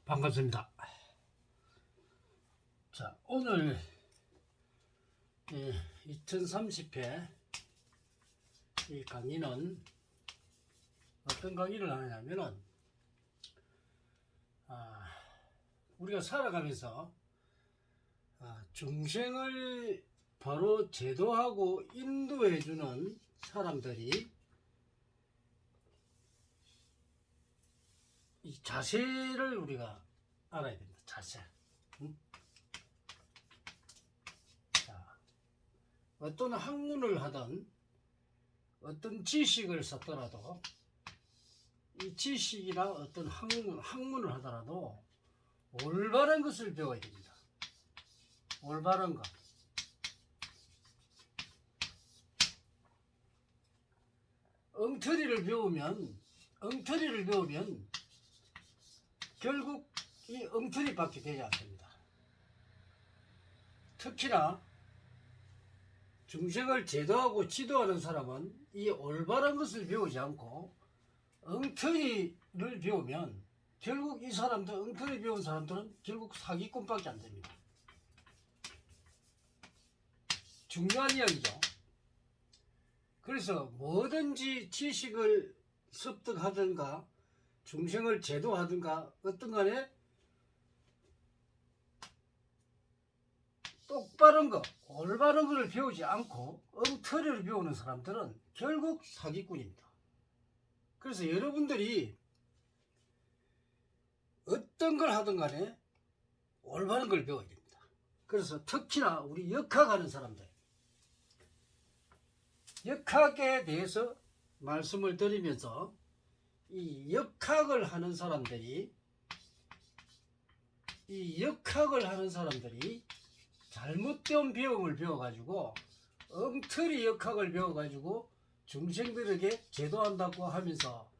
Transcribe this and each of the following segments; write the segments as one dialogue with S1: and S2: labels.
S1: 반갑습니다. 자, 오늘 2030회 이 강의는 어떤 강의를 하느냐면은 우리가 살아가면서 중생을 바로 제도하고 인도해주는 사람들이 이 자세를 우리가 알아야 됩니다. 자세. 자, 어떤 학문을 하든 어떤 지식을 썼더라도 이 지식이나 어떤 학문을 하더라도 올바른 것을 배워야 됩니다. 올바른 것. 엉터리를 배우면 결국 이 엉터리밖에 되지 않습니다. 특히나 중생을 제도하고 지도하는 사람은 이 올바른 것을 배우지 않고 엉터리를 배우면 결국 이 사람들, 엉터리 배운 사람들은 결국 사기꾼밖에 안 됩니다. 중요한 이야기죠. 그래서 뭐든지 지식을 습득하든가 중생을 제도하든가 어떤 간에 똑바른 거, 올바른 것을 배우지 않고 엉터리를 배우는 사람들은 결국 사기꾼입니다. 그래서 여러분들이 어떤 걸 하든 간에 올바른 걸 배워야 됩니다. 그래서 특히나 우리 역학하는 사람들, 역학에 대해서 말씀을 드리면서 이 역학을 하는 사람들이 잘못된 배움을 배워가지고 엉터리 역학을 배워가지고 중생들에게 제도한다고 하면서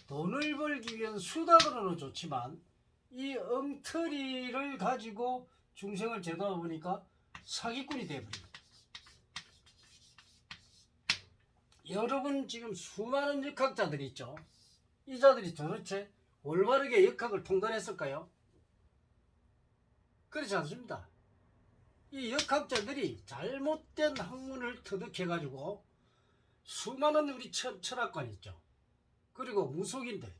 S1: 돈을 벌기 위한 수단으로는 좋지만 이 엉터리를 가지고 중생을 제도하다 보니까 사기꾼이 되어버립니다. 여러분 지금 수많은 역학자들이 있죠. 이 자들이 도대체 올바르게 역학을 통달했을까요? 그렇지 않습니다. 이 역학자들이 잘못된 학문을 터득해가지고 수많은 우리 철학관 있죠. 그리고 무속인들,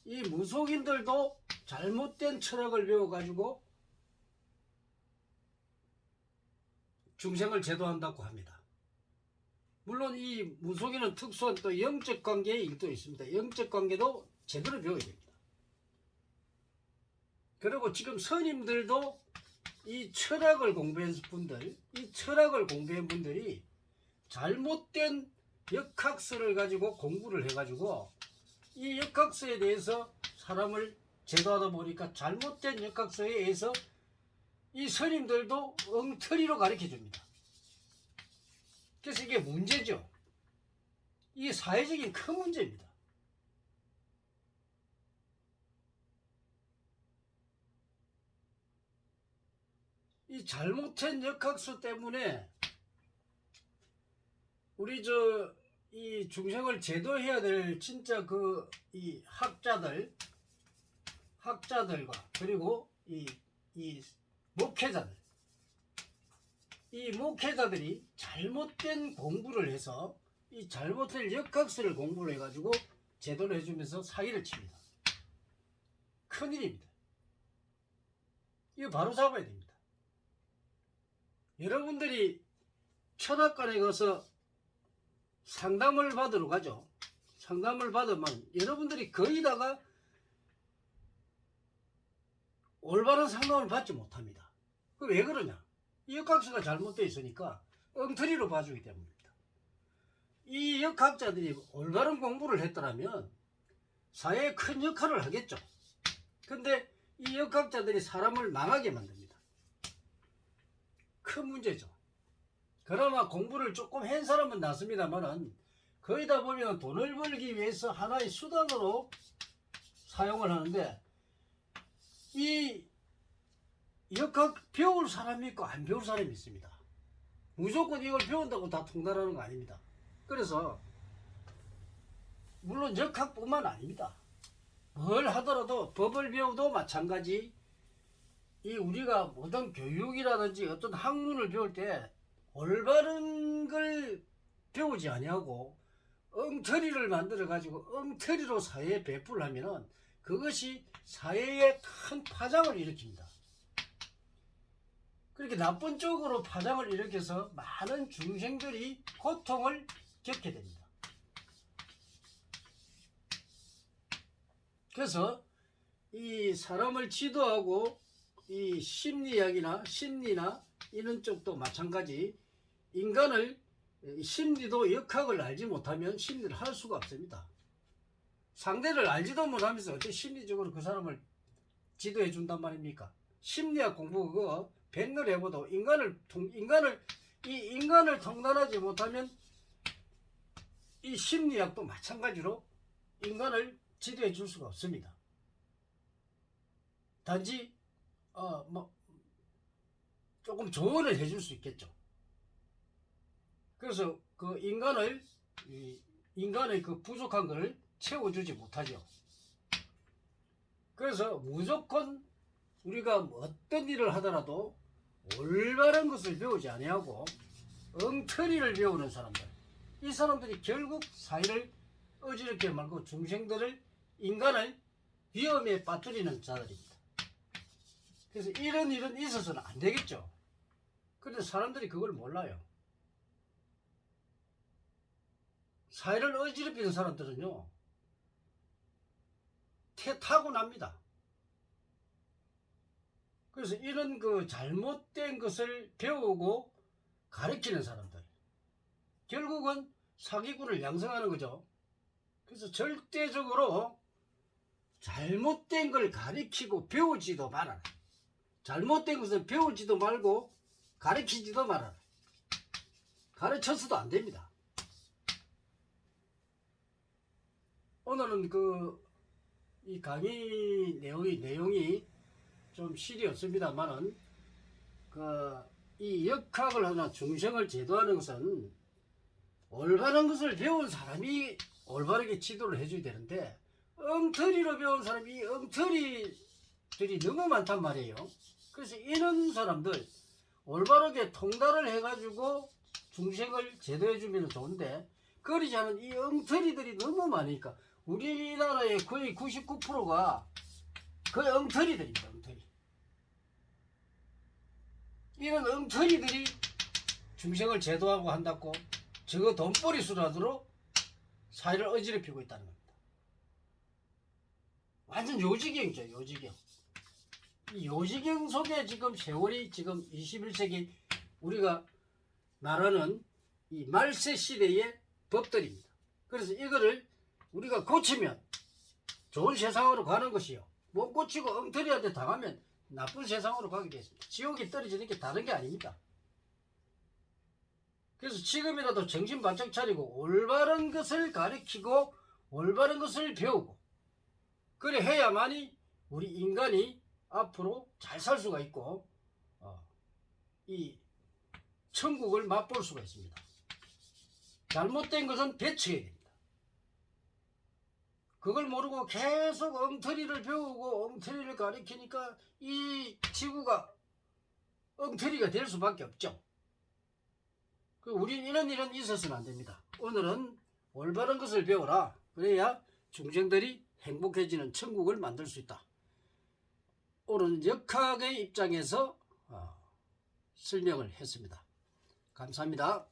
S1: 이 무속인들도 잘못된 철학을 배워가지고 중생을 제도한다고 합니다. 물론 이 무속인은 특수한 또 영적 관계의 일도 있습니다. 영적 관계도 제대로 배워야 됩니다. 그리고 지금 스님들도 이 철학을 공부한 분들이 잘못된 역학서를 가지고 공부를 해가지고 이 역학서에 대해서 사람을 제도하다 보니까 잘못된 역학서에 의해서 이 스님들도 엉터리로 가르쳐 줍니다. 그래서 이게 문제죠. 이게 사회적인 큰 문제입니다. 이 잘못된 역학서 때문에 우리 이 중생을 제도해야 될 진짜 이 학자들과 그리고 이 목회자들, 이 목회자들이 잘못된 공부를 해서 이 잘못된 역학서를 공부를 해가지고 제도를 해주면서 사기를 칩니다. 큰일입니다. 이거 바로 잡아야 됩니다. 여러분들이 철학관에 가서 상담을 받으러 가죠. 상담을 받으면 여러분들이 거의 다가 올바른 상담을 받지 못합니다. 그 왜 그러냐? 이 역학서가 잘못되어 있으니까 엉터리로 봐주기 때문입니다. 이 역학자들이 올바른 공부를 했더라면 사회에 큰 역할을 하겠죠. 근데 이 역학자들이 사람을 망하게 만듭니다. 큰 문제죠. 그나마 공부를 조금 한 사람은 낫습니다만은 거의 다 보면 돈을 벌기 위해서 하나의 수단으로 사용을 하는데 이 역학 배울 사람이 있고 안 배울 사람이 있습니다. 무조건 이걸 배운다고 다 통달하는 거 아닙니다. 그래서 물론 역학뿐만 아닙니다. 뭘 하더라도 법을 배워도 마찬가지 이 우리가 모든 교육이라든지 어떤 학문을 배울 때 올바른 걸 배우지 아니하고 엉터리를 만들어 가지고 엉터리로 사회에 배포를 하면은 그것이 사회에 큰 파장을 일으킵니다. 그렇게 나쁜 쪽으로 파장을 일으켜서 많은 중생들이 고통을 겪게 됩니다. 그래서 이 사람을 지도하고 이 심리학이나 심리나 이런 쪽도 마찬가지 인간을 심리도 역학을 알지 못하면 심리를 할 수가 없습니다. 상대를 알지도 못하면서 어떻게 심리적으로 그 사람을 지도해 준단 말입니까? 심리학 공부 그거 백날 해봐도 인간을 통달하지 못하면 이 심리학도 마찬가지로 인간을 지도해 줄 수가 없습니다. 단지 조금 조언을 해줄 수 있겠죠. 그래서 그 인간의 그 부족한 것을 채워주지 못하죠. 그래서 무조건 우리가 어떤 일을 하더라도 올바른 것을 배우지 아니하고 엉터리를 배우는 사람들, 이 사람들이 결국 사회를 어지럽게 말고 중생들을 인간을 위험에 빠뜨리는 자들입니다. 그래서 이런 일은 있어서는 안 되겠죠. 그런데 사람들이 그걸 몰라요. 사회를 어지럽히는 사람들은요 타고납니다. 그래서 이런 그 잘못된 것을 배우고 가르치는 사람들 결국은 사기꾼을 양성하는 거죠. 그래서 절대적으로 잘못된 걸 가르치고 배우지도 말아라. 잘못된 것을 배우지도 말고 가르치지도 말아라. 가르쳐서도 안 됩니다. 오늘은 이 강의 내용이 좀 실이 없습니다만은 이 역학을 하나 중생을 제도하는 것은 올바른 것을 배운 사람이 올바르게 지도를 해줘야 되는데 엉터리로 배운 사람이 엉터리들이 너무 많단 말이에요. 그래서 이런 사람들 올바르게 통달을 해가지고 중생을 제도해주면 좋은데 그러지 않은 이 엉터리들이 너무 많으니까 우리나라의 거의 99%가 거의 엉터리들입니다. 엉터리. 이런 엉터리들이 중생을 제도하고 한다고 저거 돈벌이 수라도 사회를 어지럽히고 있다는 겁니다. 완전 요지경이죠. 요지경. 이 요지경 속에 지금 세월이 지금 21세기 우리가 말하는 이 말세 시대의 법들입니다. 그래서 이거를 우리가 고치면 좋은 세상으로 가는 것이요. 못 고치고 엉터리한테 당하면 나쁜 세상으로 가게 되겠습니다. 지옥이 떨어지는 게 다른 게 아닙니다. 그래서 지금이라도 정신 바짝 차리고 올바른 것을 가르치고 올바른 것을 배우고 그래 해야만이 우리 인간이 앞으로 잘 살 수가 있고 이 천국을 맛볼 수가 있습니다. 잘못된 것은 배치해야 됩니다. 그걸 모르고 계속 엉터리를 배우고 엉터리를 가르치니까 이 지구가 엉터리가 될 수밖에 없죠. 우린 이런 일은 있어서는 안 됩니다. 오늘은 올바른 것을 배워라. 그래야 중생들이 행복해지는 천국을 만들 수 있다. 오늘은 역학의 입장에서 설명을 했습니다. 감사합니다.